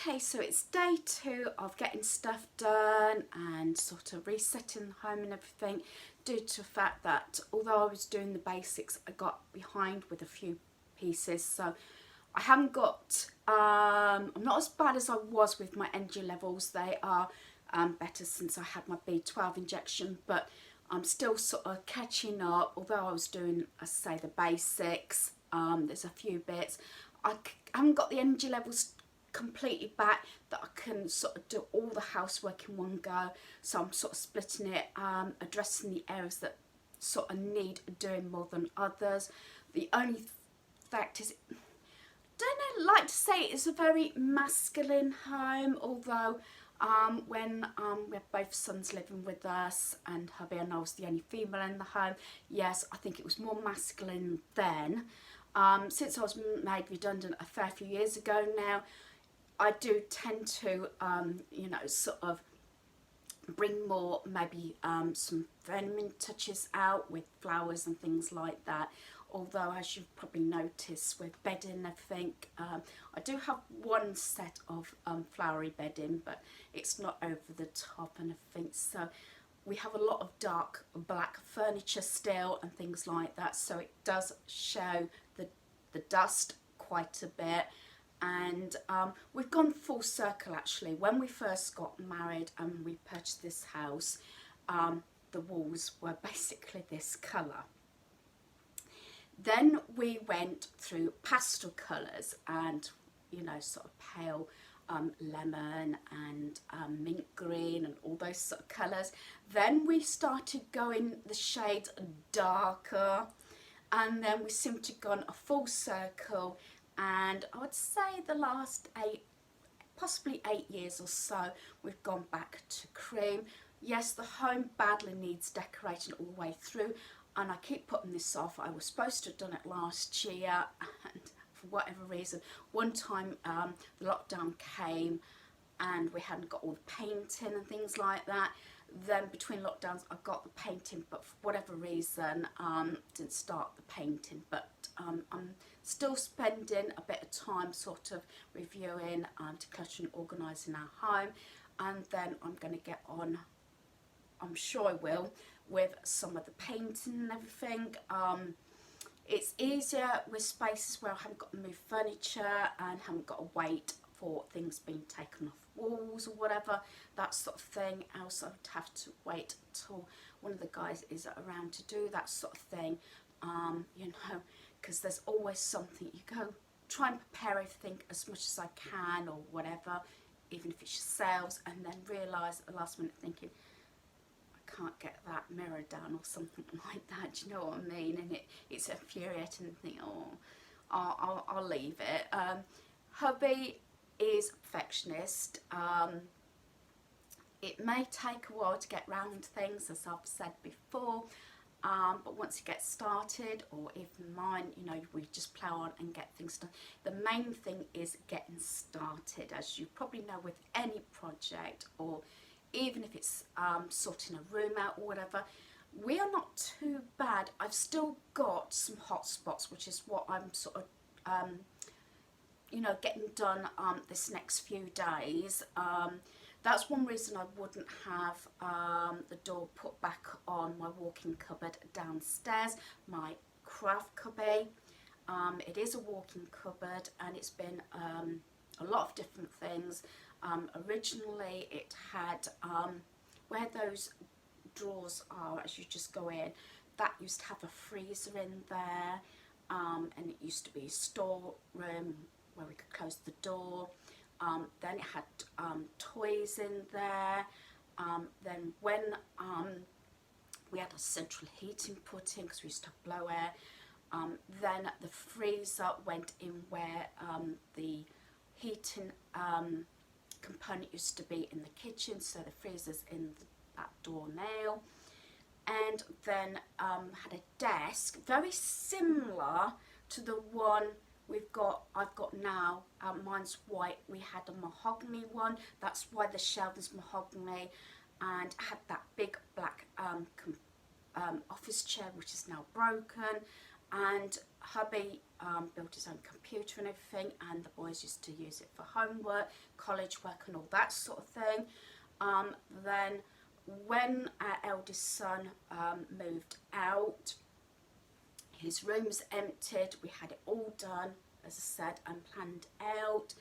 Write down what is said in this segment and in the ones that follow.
Okay, so it's day 2 of getting stuff done and sort of resetting the home and everything, due to the fact that although I was doing the basics, I got behind with a few pieces. So I haven't got, I'm not as bad as I was with my energy levels. They are better since I had my B12 injection, but I'm still sort of catching up. Although I was doing, I say, the basics, there's a few bits. I haven't got the energy levels completely back that I can sort of do all the housework in one go. So I'm sort of splitting it, addressing the areas that sort of need doing more than others. The only fact is, I don't know, like to say it's a very masculine home, although when we had both sons living with us and hubby and I was the only female in the home, yes, I think it was more masculine then. Since I was made redundant a fair few years ago now, I do tend to, you know, sort of bring more, maybe some feminine touches out with flowers and things like that. Although, as you've probably noticed with bedding and everything, I do have one set of flowery bedding, but it's not over the top and everything. So we have a lot of dark black furniture still and things like that. So it does show the dust quite a bit. And we've gone full circle actually. When we first got married and we purchased this house, the walls were basically this colour. Then we went through pastel colours and, you know, sort of pale lemon and mint green and all those sort of colours. Then we started going the shades darker, and then we seem to have gone a full circle. And I would say the last possibly 8 years or so, we've gone back to cream. Yes, the home badly needs decorating all the way through, and I keep putting this off. I was supposed to have done it last year, and for whatever reason, one time the lockdown came and we hadn't got all the painting and things like that. Then between lockdowns I got the painting, but for whatever reason didn't start the painting. But I'm still spending a bit of time sort of reviewing, decluttering, organising our home, and then I'm going to get on, I'm sure I will, with some of the painting and everything. It's easier with spaces where I haven't got to move furniture and haven't got to wait for things being taken off walls or whatever, that sort of thing. Else I would have to wait till one of the guys is around to do that sort of thing, you know, because there's always something. You go try and prepare everything as much as I can or whatever, even if it's yourselves, and then realise at the last minute thinking, I can't get that mirror down or something like that. Do you know what I mean? And it's infuriating to think, oh, I'll leave it. Hubby is a perfectionist. It may take a while to get round things, as I've said before, but once you get started, or even mine, you know, we just plough on and get things done. The main thing is getting started, as you probably know with any project, or even if it's sorting a room out or whatever. We are not too bad. I've still got some hot spots, which is what I'm sort of you know, getting done this next few days. That's one reason I wouldn't have the door put back on my walk-in cupboard downstairs, my craft cubby. It is a walk-in cupboard, and it's been a lot of different things. Originally it had, where those drawers are as you just go in, that used to have a freezer in there, and it used to be a storeroom where we could close the door. Then it had toys in there. Then when we had a central heating put in, because we used to have blow air, then the freezer went in where the heating component used to be in the kitchen, so the freezer's in that door now. And then had a desk very similar to the one I've got now. Mine's white. We had a mahogany one. That's why the shelf is mahogany, and had that big black office chair, which is now broken. And hubby built his own computer and everything, and the boys used to use it for homework, college work and all that sort of thing. Then when our eldest son moved out, his room was emptied, we had it all done, as I said, and planned out.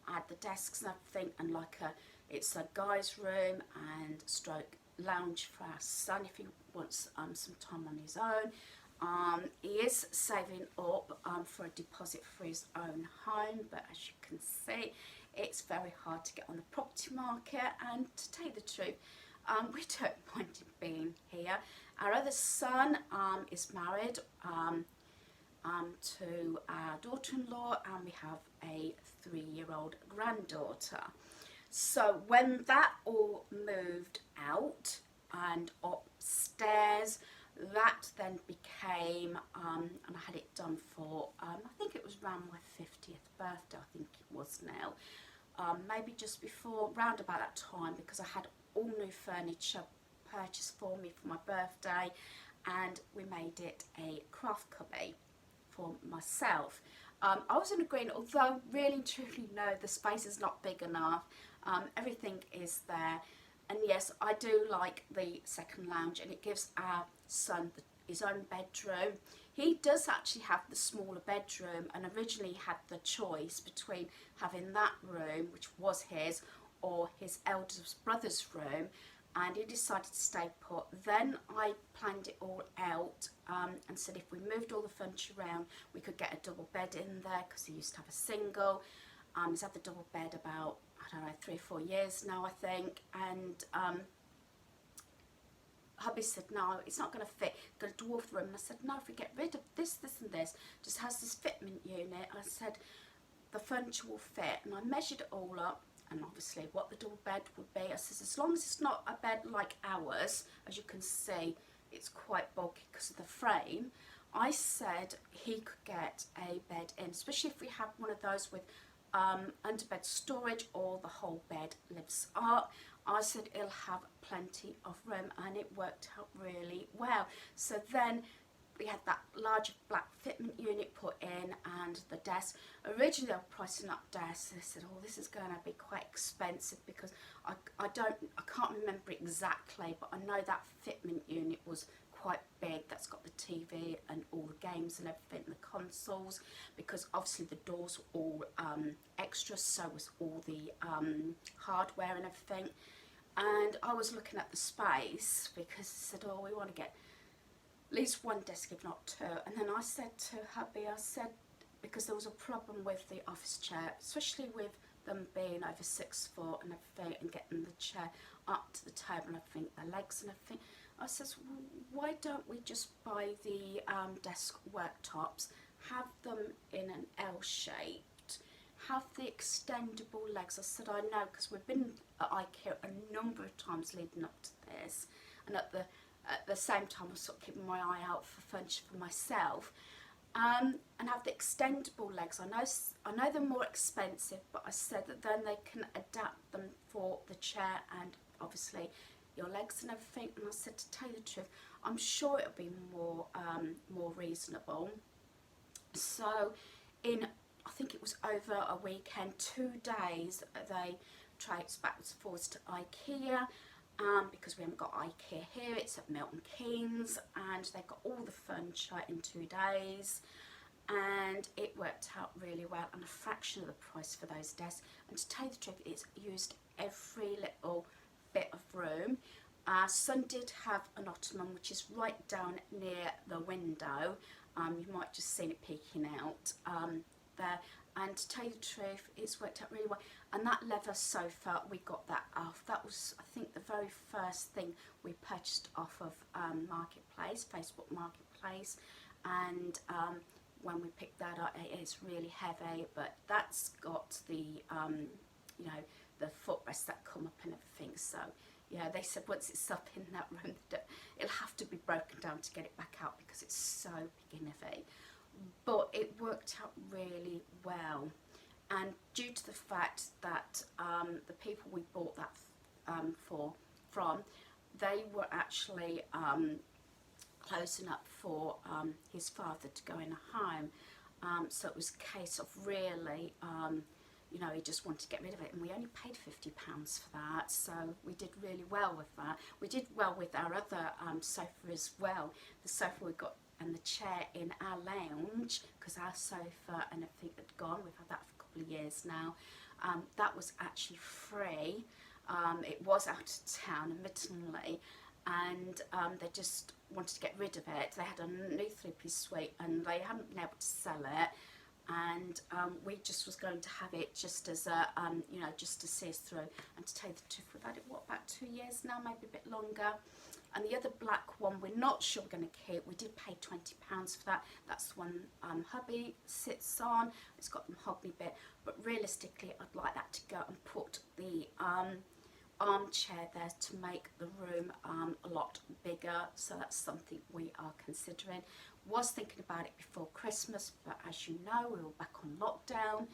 I had the desks and everything, and it's a guy's room and stroke lounge for our son if he wants some time on his own. He is saving up for a deposit for his own home, but as you can see, it's very hard to get on the property market, and to tell you the truth, we don't mind him being here. Our other son is married to our daughter-in-law, and we have a 3-year-old granddaughter. So when that all moved out and upstairs, that then became, and I had it done for, I think it was around my 50th birthday, I think it was now, maybe just before, round about that time, because I had all new furniture purchased for me for my birthday, and we made it a craft cubby for myself. I was in agreement, although really and truly no, the space is not big enough. Everything is there, and yes, I do like the second lounge, and it gives our son his own bedroom. He does actually have the smaller bedroom, and originally had the choice between having that room, which was his, or his eldest brother's room, and he decided to stay put. Then I planned it all out and said if we moved all the furniture around, we could get a double bed in there, because he used to have a single. He's had the double bed about, I don't know, 3 or 4 years now, I think, and hubby said, no, it's not going to fit, it's going to dwarf the room. And I said, no, if we get rid of this, this and this, just has this fitment unit, I said, the furniture will fit. And I measured it all up, and obviously what the double bed would be. I said, as long as it's not a bed like ours, as you can see, it's quite bulky because of the frame. I said he could get a bed in, especially if we have one of those with underbed storage, or the whole bed lifts up. I said it'll have plenty of room, and it worked out really well. So then we had that large black fitment unit put in, and the desk. Originally they were pricing up desks. They said, oh, this is going to be quite expensive, because I can't remember exactly, but I know that fitment unit was quite big. That's got the TV and all the games and everything, and the consoles, because obviously the doors were all extra, so was all the hardware and everything. And I was looking at the space, because I said, oh, we want to get at least one desk, if not 2. And then I said to hubby, I said, because there was a problem with the office chair, especially with them being over 6 foot and everything, and getting the chair up to the table and everything, the legs and everything. I says, well, why don't we just buy the desk worktops, have them in an L shape, have the extendable legs. I said, I know, because we've been at IKEA a number of times leading up to this, and at the same time I was sort of keeping my eye out for furniture for myself, and have the extendable legs. I know they're more expensive, but I said that then they can adapt them for the chair and obviously your legs and everything. And I said, to tell you the truth, I'm sure it'll be more reasonable. So in, I think it was over a weekend, 2 days, they traipsed backwards and forwards to IKEA, because we haven't got IKEA here, it's at Milton Keynes, and they got all the furniture in 2 days, and it worked out really well, and a fraction of the price for those desks. And to tell you the truth, it's used every little bit of room. Our son did have an ottoman, which is right down near the window. You might just seen it peeking out there. And to tell you the truth, it's worked out really well. And that leather sofa, we got that off. That was, I think, the very first thing we purchased off of Marketplace, Facebook Marketplace. And when we picked that up, it is really heavy, but that's got the, you know, the footrests that come up and everything. So yeah, they said once it's up in that room, it'll have to be broken down to get it back out, because it's so big and heavy. But it worked out really well, and due to the fact that the people we bought that from, they were actually, I closing up for his father to go in a home. So it was a case of really, you know, he just wanted to get rid of it, and we only paid £50 for that, so we did really well with that. We did well with our other sofa as well. The sofa we got and the chair in our lounge, because our sofa and everything had gone. We've had that for a couple of years now. That was actually free. It was out of town, admittedly, and they just wanted to get rid of it. They had a new 3-piece suite and they hadn't been able to sell it, and we just was going to have it just as a, you know, just to see us through. And to tell you the truth, we've had it, what, about 2 years now, maybe a bit longer. And the other black one, we're not sure we're going to keep. We did pay £20 for that. That's the one hubby sits on. It's got the mahogany bit. But realistically, I'd like that to go and put the armchair there to make the room a lot bigger. So that's something we are considering. Was thinking about it before Christmas, but as you know, we were back on lockdown.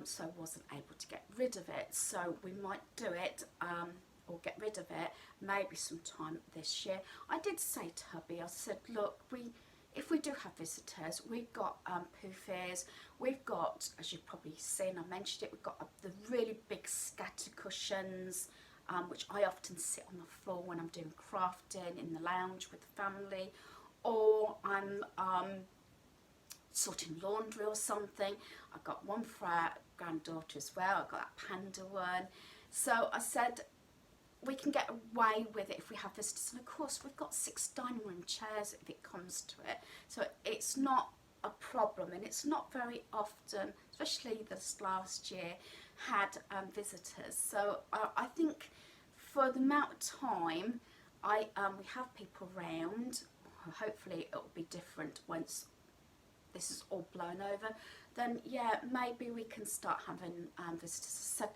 So I wasn't able to get rid of it. So we might do it. Or get rid of it maybe sometime this year. I did say to hubby, I said, look, if we do have visitors, we've got poofies, we've got, as you've probably seen, I mentioned it, we've got the really big scatter cushions, which I often sit on the floor when I'm doing crafting in the lounge with the family, or I'm sorting laundry or something. I've got one for our granddaughter as well. I've got that panda one. So I said, we can get away with it if we have visitors. And of course, we've got 6 dining room chairs if it comes to it. So it's not a problem, and it's not very often, especially this last year, had visitors. So I think for the amount of time we have people round, hopefully it'll be different once this is all blown over, then yeah, maybe we can start having visitors. So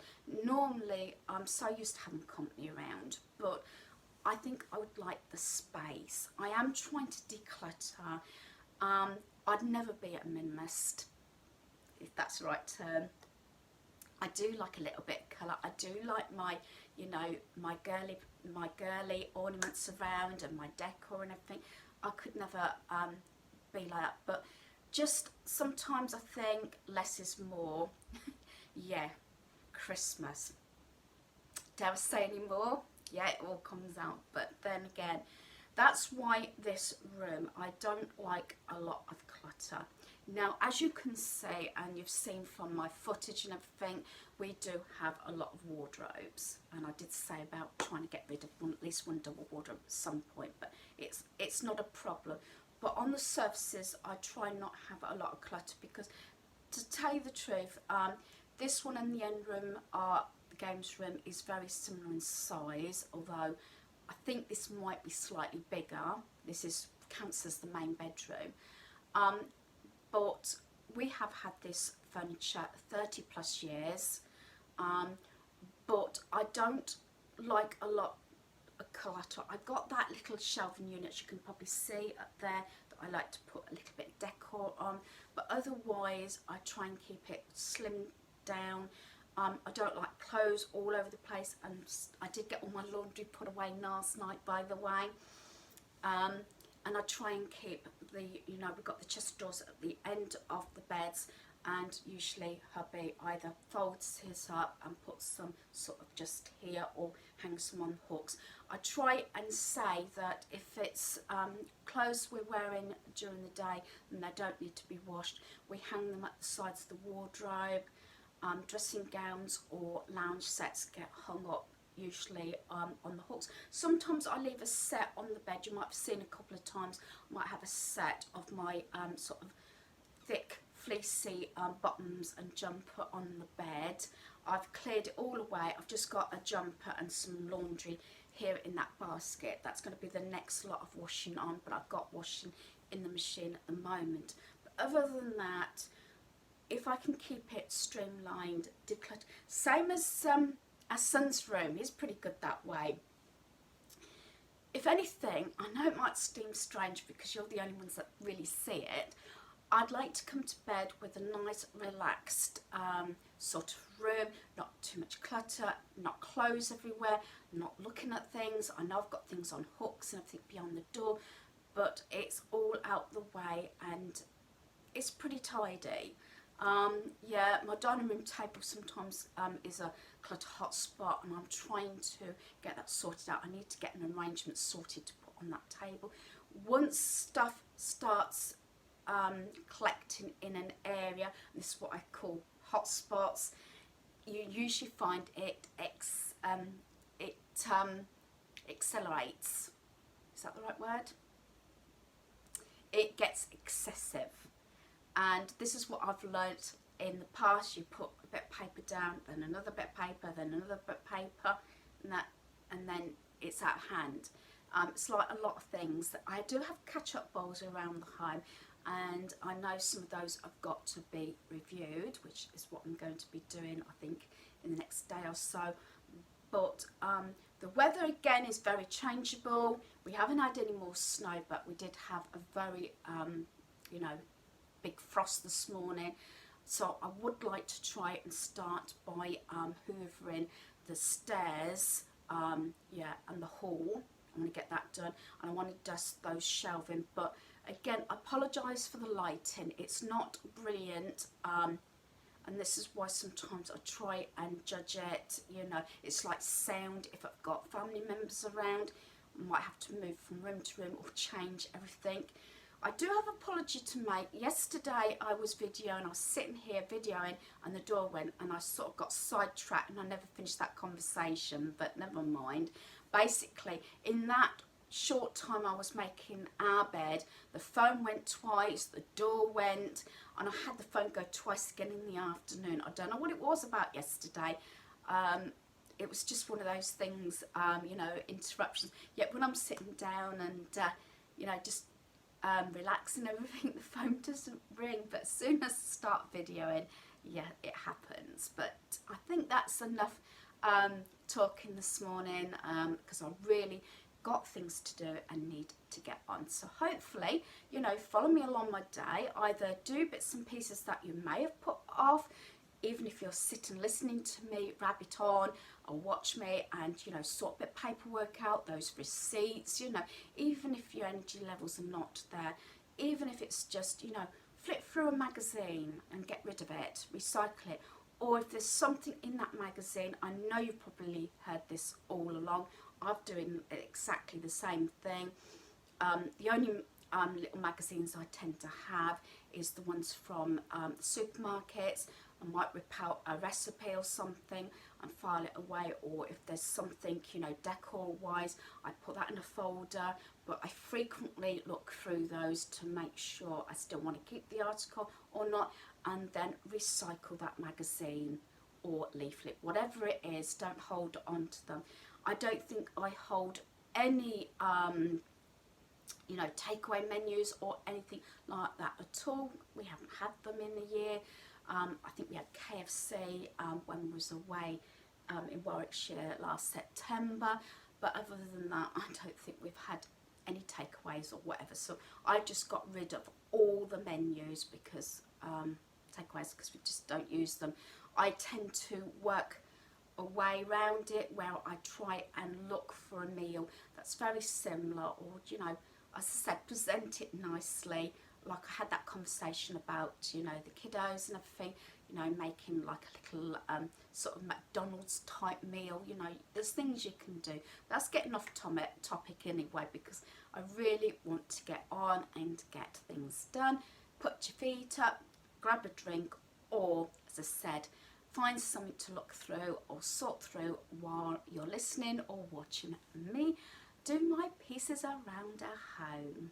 normally I'm so used to having company around, but I think I would like the space. I am trying to declutter. I'd never be a minimalist, if that's the right term. I do like a little bit of colour. I do like my, you know, my girly ornaments around and my decor and everything. I could never be like that, but just sometimes I think less is more. Yeah, Christmas. Dare I say any more? Yeah, it all comes out. But then again, that's why this room, I don't like a lot of clutter. Now, as you can see, and you've seen from my footage and everything, we do have a lot of wardrobes. And I did say about trying to get rid of at least one double wardrobe at some point, but it's not a problem. But on the surfaces, I try not to have a lot of clutter, because to tell you the truth, this one and the end room, the games room, is very similar in size, although I think this might be slightly bigger. This counts as the main bedroom. But we have had this furniture 30 plus years, but I don't like a lot of clutter. I've got that little shelving unit, you can probably see up there, that I like to put a little bit of decor on, but otherwise I try and keep it slimmed down. I don't like clothes all over the place, and I did get all my laundry put away last night, by the way. And I try and keep the, you know, we've got the chest of drawers at the end of the beds, and usually hubby either folds his up and puts some sort of just here, or hangs them on hooks. I try and say that if it's clothes we're wearing during the day and they don't need to be washed, we hang them at the sides of the wardrobe. Dressing gowns or lounge sets get hung up usually on the hooks. Sometimes I leave a set on the bed. You might have seen a couple of times, I might have a set of my sort of thick fleecy bottoms and jumper on the bed. I've cleared it all away. I've just got a jumper and some laundry here in that basket. That's going to be the next lot of washing on, but I've got washing in the machine at the moment. But other than that, if I can keep it streamlined, decluttered, same as our son's room, he's pretty good that way. If anything, I know it might seem strange because you're the only ones that really see it, I'd like to come to bed with a nice relaxed sort of room, not too much clutter, not clothes everywhere, not looking at things. I know I've got things on hooks and everything beyond the door, but it's all out the way and it's pretty tidy. Yeah, my dining room table sometimes is a clutter hot spot, and I'm trying to get that sorted out. I need to get an arrangement sorted to put on that table. Once stuff starts collecting in an area, and this is what I call hot spots, you usually find it accelerates. Is that the right word? It gets excessive. And this is what I've learnt in the past. You put a bit of paper down, then another bit of paper, then another bit of paper, and then it's out of hand. It's like a lot of things. I do have catch-up bowls around the home, and I know some of those have got to be reviewed, which is what I'm going to be doing, I think, in the next day or so. But the weather again is very changeable. We haven't had any more snow, but we did have a very, you know, big frost this morning. So I would like to try and start by hoovering the stairs, yeah, and the hall. I want to get that done, and I want to dust those shelving. But again, I apologise for the lighting. It's not brilliant, and this is why sometimes I try and judge it. You know, it's like sound. If I've got family members around, I might have to move from room to room or change everything. I do have an apology to make. Yesterday I was videoing, I was sitting here videoing, and the door went, and I sort of got sidetracked and I never finished that conversation, but never mind. Basically, in that short time I was making our bed, the phone went twice, the door went, and I had the phone go twice again in the afternoon. I don't know what it was about yesterday. It was just one of those things, you know, interruptions. Yet when I'm sitting down and, you know, just relaxing everything, the phone doesn't ring. But as soon as I start videoing, yeah, it happens. But I think that's enough talking this morning, because I really got things to do and need to get on. So hopefully, you know, follow me along my day. Either do bits and pieces that you may have put off, even if you're sitting listening to me rabbit on, or watch me and, you know, sort a bit of paperwork out, those receipts, you know, even if your energy levels are not there, even if it's just, you know, flip through a magazine and get rid of it, recycle it. Or if there's something in that magazine, I know you've probably heard this all along, I'm doing exactly the same thing. The only little magazines I tend to have is the ones from the supermarkets. I might rip out a recipe or something and file it away, or if there's something, you know, decor wise, I put that in a folder. But I frequently look through those to make sure I still want to keep the article or not, and then recycle that magazine or leaflet, whatever it is. Don't hold on to them. I don't think I hold any you know, takeaway menus or anything like that at all. We haven't had them in a year. I think we had KFC when we was away in Warwickshire last September, but other than that, I don't think we've had any takeaways or whatever. So I just got rid of all the menus because takeaways, because we just don't use them. I tend to work a way around it where I try and look for a meal that's very similar, or, you know, as I said, present it nicely. Like I had that conversation about, you know, the kiddos and everything, you know, making like a little sort of McDonald's type meal. You know, there's things you can do. That's getting off topic anyway, because I really want to get on and get things done. Put your feet up, grab a drink, or, as I said, find something to look through or sort through while you're listening or watching me do my pieces around our home.